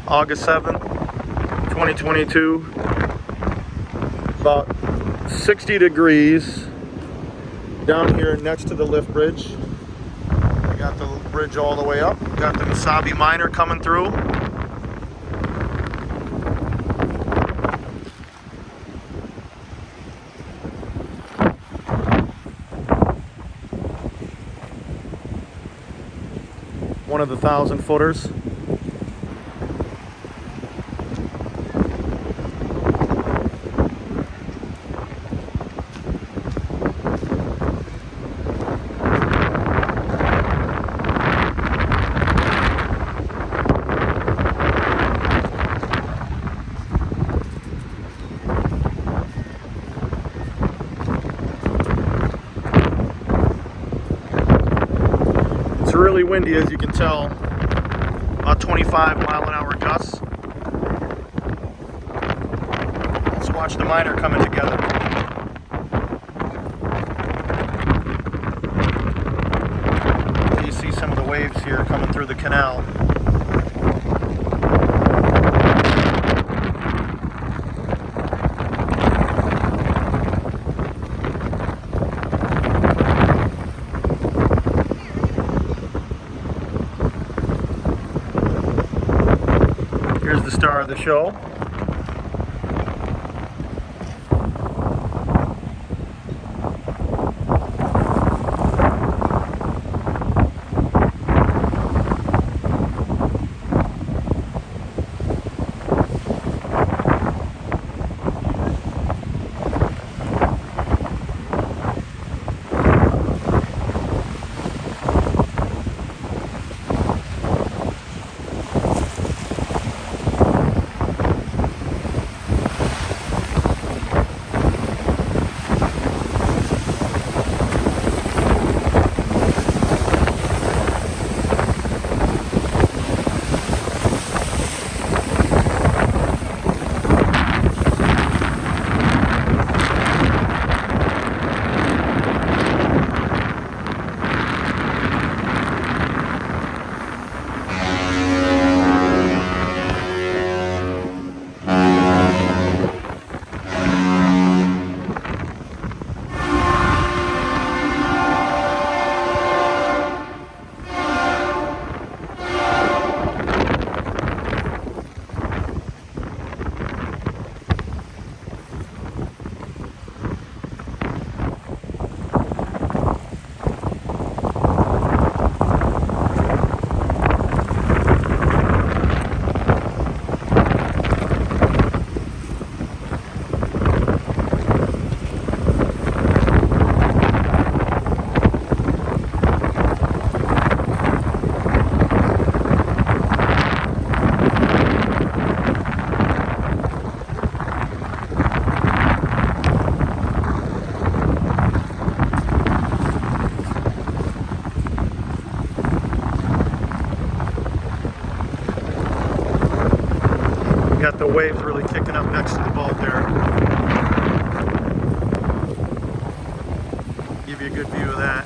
August 7th, 2022. About 60 degrees down here next to the lift bridge. We got the bridge all the way up. Got the Mesabi Miner coming through. One of the 1,000-footers. It's really windy, as you can tell. About 25-mile-an-hour gusts. Let's watch the miner coming together. You see some of the waves here coming through the canal. Here's the star of the show. Got the waves really kicking up next to the boat there. Give you a good view of that.